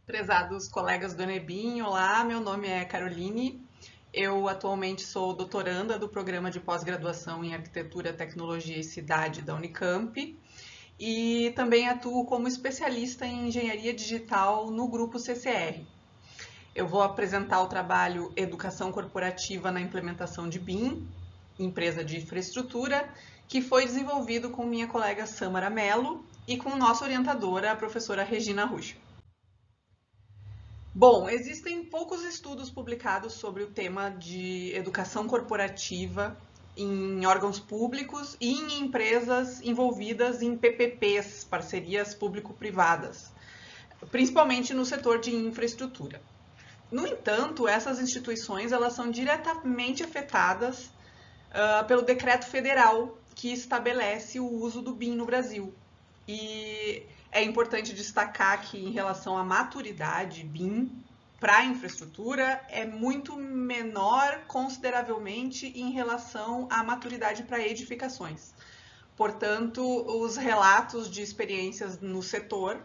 Prezados colegas do Enebim, olá, meu nome é Caroline. Eu atualmente sou doutoranda do programa de pós-graduação em Arquitetura, Tecnologia e Cidade da Unicamp e também atuo como especialista em engenharia digital no grupo CCR. Eu vou apresentar o trabalho Educação Corporativa na Implementação de BIM, empresa de infraestrutura, que foi desenvolvido com minha colega Samara Mello e com nossa orientadora, a professora Regina Rusch. Bom, existem poucos estudos publicados sobre o tema de educação corporativa em órgãos públicos e em empresas envolvidas em PPPs, parcerias público-privadas, principalmente no setor de infraestrutura. No entanto, essas instituições elas são diretamente afetadas pelo decreto federal que estabelece o uso do BIM no Brasil. E é importante destacar que, em relação à maturidade BIM para a infraestrutura, é muito menor consideravelmente em relação à maturidade para edificações. Portanto, os relatos de experiências no setor,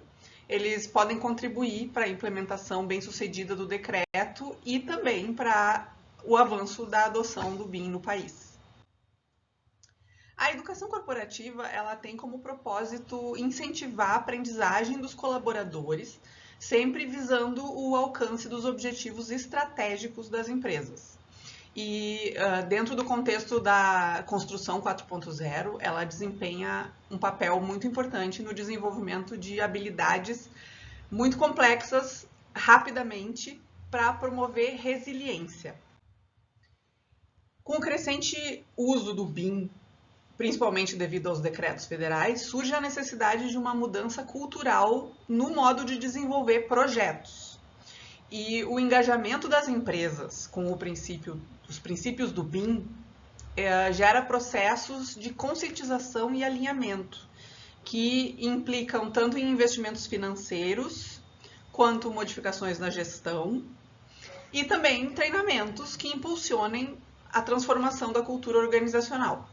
eles podem contribuir para a implementação bem-sucedida do decreto e também para o avanço da adoção do BIM no país. A educação corporativa ela tem como propósito incentivar a aprendizagem dos colaboradores, sempre visando o alcance dos objetivos estratégicos das empresas. E dentro do contexto da construção 4.0, ela desempenha um papel muito importante no desenvolvimento de habilidades muito complexas rapidamente para promover resiliência. Com o crescente uso do BIM, principalmente devido aos decretos federais, surge a necessidade de uma mudança cultural no modo de desenvolver projetos. E o engajamento das empresas com os princípios do BIM gera processos de conscientização e alinhamento, que implicam tanto em investimentos financeiros, quanto modificações na gestão, e também treinamentos que impulsionem a transformação da cultura organizacional.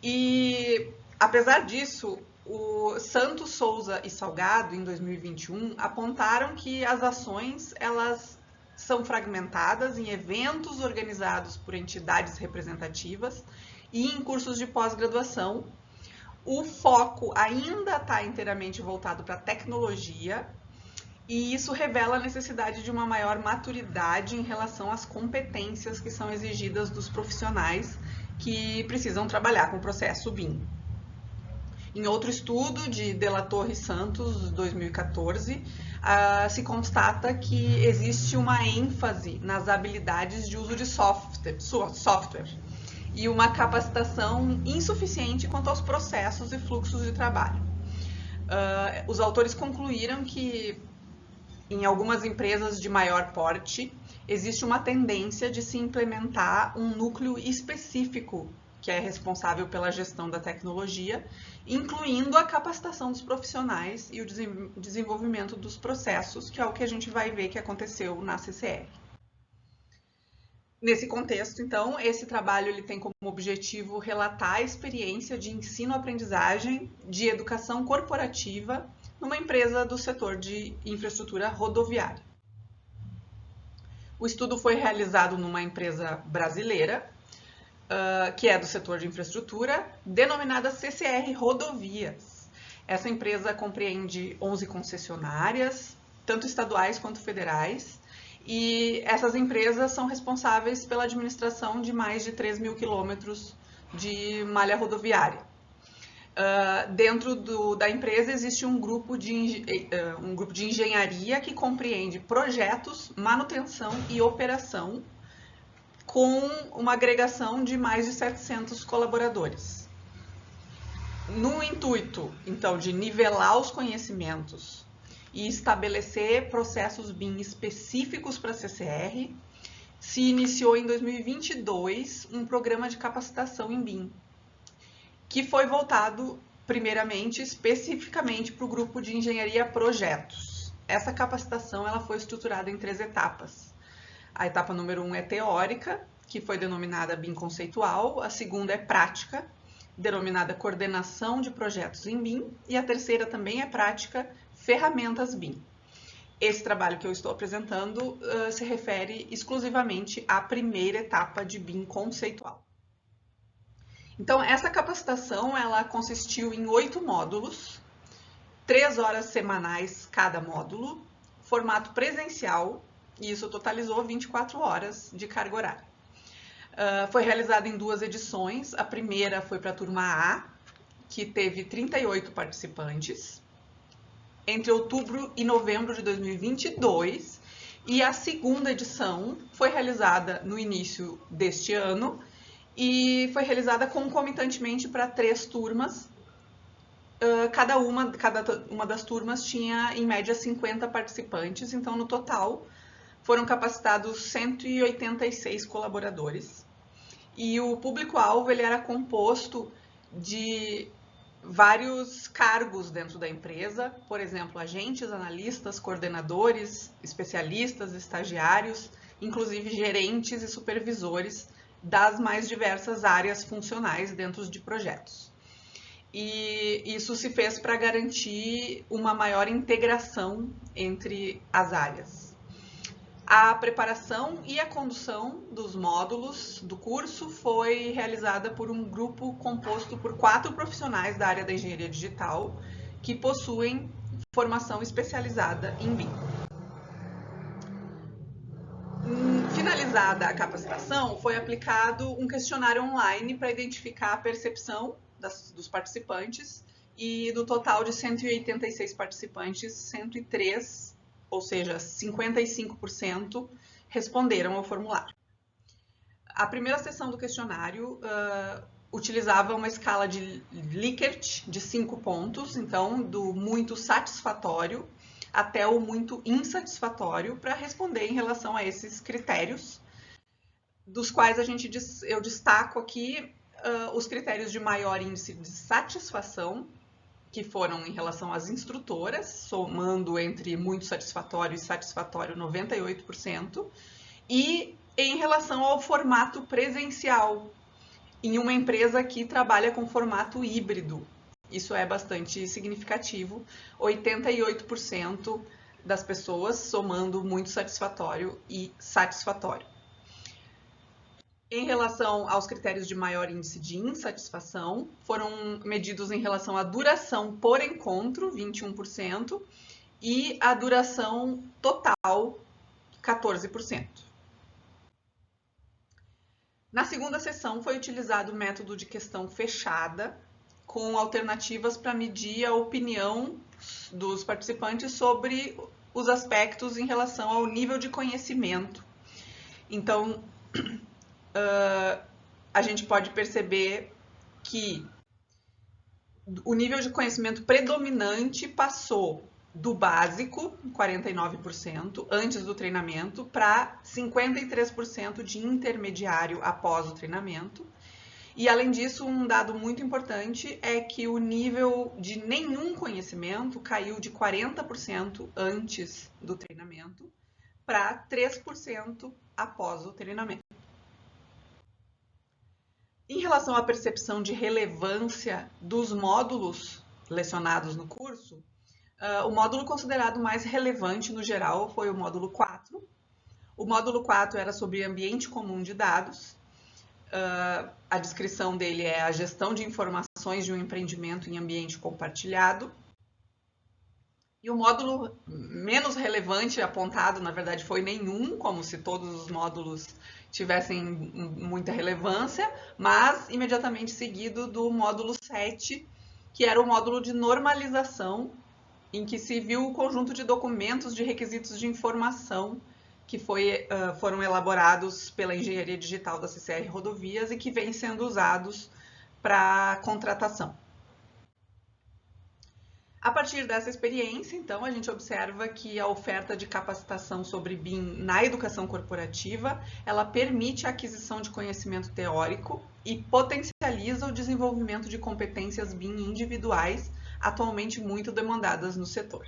E, apesar disso, o Santos, Souza e Salgado, em 2021, apontaram que as ações elas são fragmentadas em eventos organizados por entidades representativas e em cursos de pós-graduação. O foco ainda está inteiramente voltado para a tecnologia e isso revela a necessidade de uma maior maturidade em relação às competências que são exigidas dos profissionais que precisam trabalhar com o processo BIM. Em outro estudo de De La Torre Santos, 2014, se constata que existe uma ênfase nas habilidades de uso de software e uma capacitação insuficiente quanto aos processos e fluxos de trabalho. Os autores concluíram que em algumas empresas de maior porte, existe uma tendência de se implementar um núcleo específico que é responsável pela gestão da tecnologia, incluindo a capacitação dos profissionais e o desenvolvimento dos processos, que é o que a gente vai ver que aconteceu na CCR. Nesse contexto, então, esse trabalho ele tem como objetivo relatar a experiência de ensino-aprendizagem de educação corporativa numa empresa do setor de infraestrutura rodoviária. O estudo foi realizado numa empresa brasileira, que é do setor de infraestrutura, denominada CCR Rodovias. Essa empresa compreende 11 concessionárias, tanto estaduais quanto federais, e essas empresas são responsáveis pela administração de mais de 3 mil quilômetros de malha rodoviária. Dentro da empresa existe um grupo de engenharia que compreende projetos, manutenção e operação, com uma agregação de mais de 700 colaboradores. No intuito, então, de nivelar os conhecimentos e estabelecer processos BIM específicos para a CCR, se iniciou em 2022 um programa de capacitação em BIM, que foi voltado, primeiramente, especificamente para o grupo de engenharia projetos. Essa capacitação ela foi estruturada em 3 etapas. A etapa número 1 é teórica, que foi denominada BIM conceitual, a segunda é prática, denominada coordenação de projetos em BIM, e a terceira também é prática, ferramentas BIM. esse trabalho que eu estou apresentando se refere exclusivamente à primeira etapa de BIM conceitual. Então, essa capacitação ela consistiu em 8 módulos, 3 horas semanais cada módulo, formato presencial, e isso totalizou 24 horas de carga horária. Foi realizada em 2 edições, a primeira foi para a turma A, que teve 38 participantes, entre outubro e novembro de 2022, e a segunda edição foi realizada no início deste ano e foi realizada concomitantemente para 3 turmas. Cada uma das turmas tinha, em média, 50 participantes, então, no total, foram capacitados 186 colaboradores. E o público-alvo ele era composto de vários cargos dentro da empresa, por exemplo, agentes, analistas, coordenadores, especialistas, estagiários, inclusive gerentes e supervisores das mais diversas áreas funcionais dentro de projetos. E isso se fez para garantir uma maior integração entre as áreas. A preparação e a condução dos módulos do curso foi realizada por um grupo composto por 4 profissionais da área da engenharia digital que possuem formação especializada em BIM. Finalizada a capacitação, foi aplicado um questionário online para identificar a percepção dos participantes e do total de 186 participantes, 103, ou seja, 55%, responderam ao formulário. A primeira sessão do questionário utilizava uma escala de Likert de 5 pontos, então do muito satisfatório até o muito insatisfatório, para responder em relação a esses critérios, dos quais eu destaco aqui os critérios de maior índice de satisfação, que foram em relação às instrutoras, somando entre muito satisfatório e satisfatório 98%, e em relação ao formato presencial, em uma empresa que trabalha com formato híbrido. Isso é bastante significativo, 88% das pessoas somando muito satisfatório e satisfatório. Em relação aos critérios de maior índice de insatisfação, foram medidos em relação à duração por encontro, 21%, e a duração total, 14%. Na segunda sessão, foi utilizado o método de questão fechada, com alternativas para medir a opinião dos participantes sobre os aspectos em relação ao nível de conhecimento. Então, a gente pode perceber que o nível de conhecimento predominante passou do básico, 49%, antes do treinamento, para 53% de intermediário após o treinamento. E, além disso, um dado muito importante é que o nível de nenhum conhecimento caiu de 40% antes do treinamento para 3% após o treinamento. Em relação à percepção de relevância dos módulos lecionados no curso, o módulo considerado mais relevante no geral foi o módulo 4. O módulo 4 era sobre ambiente comum de dados. A descrição dele é a gestão de informações de um empreendimento em ambiente compartilhado. E o módulo menos relevante apontado, na verdade, foi nenhum, como se todos os módulos tivessem muita relevância, mas imediatamente seguido do módulo 7, que era o módulo de normalização, em que se viu o conjunto de documentos de requisitos de informação que foram elaborados pela engenharia digital da CCR Rodovias e que vêm sendo usados para contratação. A partir dessa experiência, então, a gente observa que a oferta de capacitação sobre BIM na educação corporativa, ela permite a aquisição de conhecimento teórico e potencializa o desenvolvimento de competências BIM individuais, atualmente muito demandadas no setor.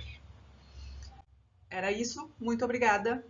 Era isso, muito obrigada.